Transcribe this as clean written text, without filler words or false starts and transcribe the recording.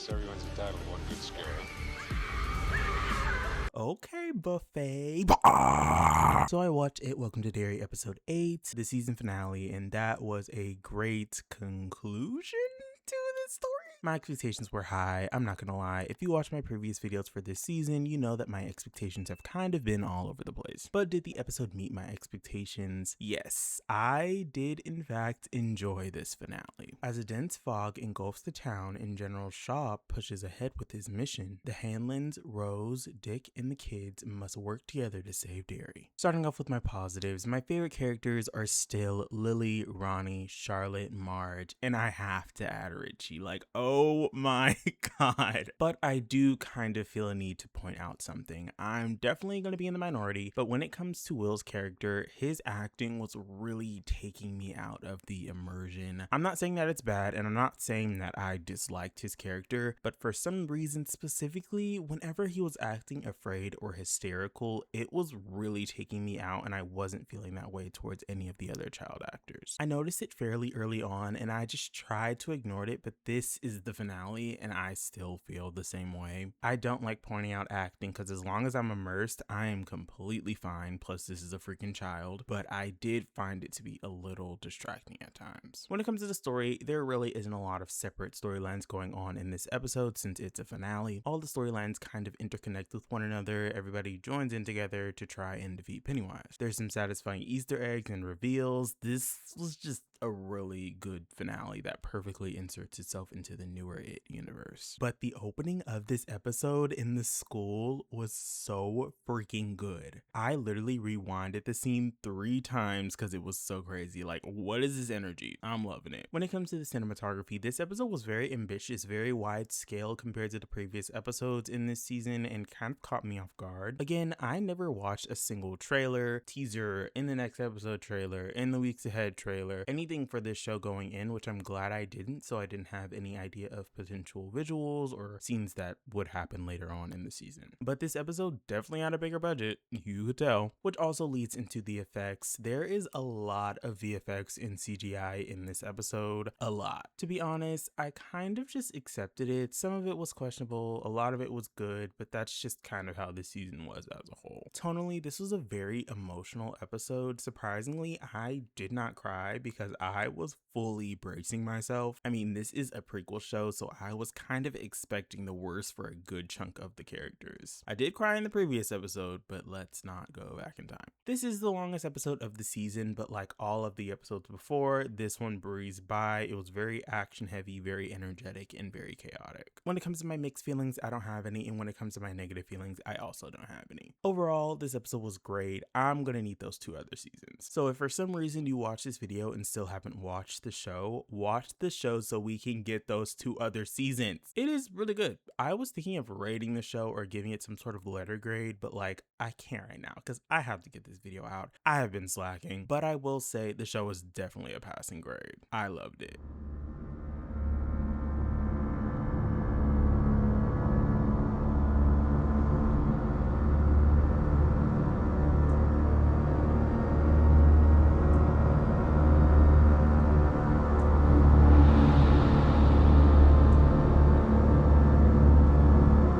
guess everyone's entitled to one good scare. Okay, buffet. So I watched It Welcome to Derry episode 8, the season finale, and that was a great conclusion to this story. My expectations were high, I'm not gonna lie. If you watch my previous videos for this season, you know that my expectations have kind of been all over the place. But did the episode meet my expectations? Yes, I did in fact enjoy this finale. As a dense fog engulfs the town and General Shaw pushes ahead with his mission, the Hanlons, Rose, Dick, and the kids must work together to save Derry. Starting off with my positives, my favorite characters are still Lily, Ronnie, Charlotte, Marge, and I have to add Richie. Like, oh my god. But I do kind of feel a need to point out something. I'm definitely going to be in the minority, but when it comes to Will's character, his acting was really taking me out of the immersion. I'm not saying that it's bad, and I'm not saying that I disliked his character, but for some reason specifically, whenever he was acting afraid or hysterical, it was really taking me out, and I wasn't feeling that way towards any of the other child actors. I noticed it fairly early on, and I just tried to ignore it, but this is the finale, and I still feel the same way. I don't like pointing out acting, because as long as I'm immersed, I am completely fine, plus this is a freaking child, but I did find it to be a little distracting at times. When it comes to the story, there really isn't a lot of separate storylines going on in this episode since it's a finale. All the storylines kind of interconnect with one another, everybody joins in together to try and defeat Pennywise. There's some satisfying Easter eggs and reveals. This was just a really good finale that perfectly inserts itself into the newer It universe. But the opening of this episode in the school was so freaking good. I literally rewinded the scene 3 times because it was so crazy. Like, what is this energy? I'm loving it. When it comes to the cinematography, this episode was very ambitious, very wide scale compared to the previous episodes in this season, and kind of caught me off guard. Again, I never watched a single trailer, teaser, in the next episode trailer, in the weeks ahead trailer, anything for this show going in, which I'm glad I didn't, so I didn't have any idea of potential visuals or scenes that would happen later on in the season. But this episode definitely had a bigger budget, you could tell, which also leads into the effects. There is a lot of VFX and CGI in this episode, a lot. To be honest, I kind of just accepted it. Some of it was questionable, a lot of it was good, but that's just kind of how this season was as a whole. Tonally, this was a very emotional episode. Surprisingly, I did not cry because I was fully bracing myself. I mean, this is a prequel show, so I was kind of expecting the worst for a good chunk of the characters. I did cry in the previous episode, but let's not go back in time. This is the longest episode of the season, but like all of the episodes before, this one breezed by. It was very action heavy, very energetic, and very chaotic. When it comes to my mixed feelings, I don't have any, and when it comes to my negative feelings, I also don't have any. Overall, this episode was great. I'm gonna need those 2 other seasons. So if for some reason you watch this video and still haven't watched the show, watch the show so we can get those 2 other seasons. It is really good. I was thinking of rating the show or giving it some sort of letter grade, but like, I can't right now because I have to get this video out. I have been slacking, but I will say the show is definitely a passing grade. I loved it.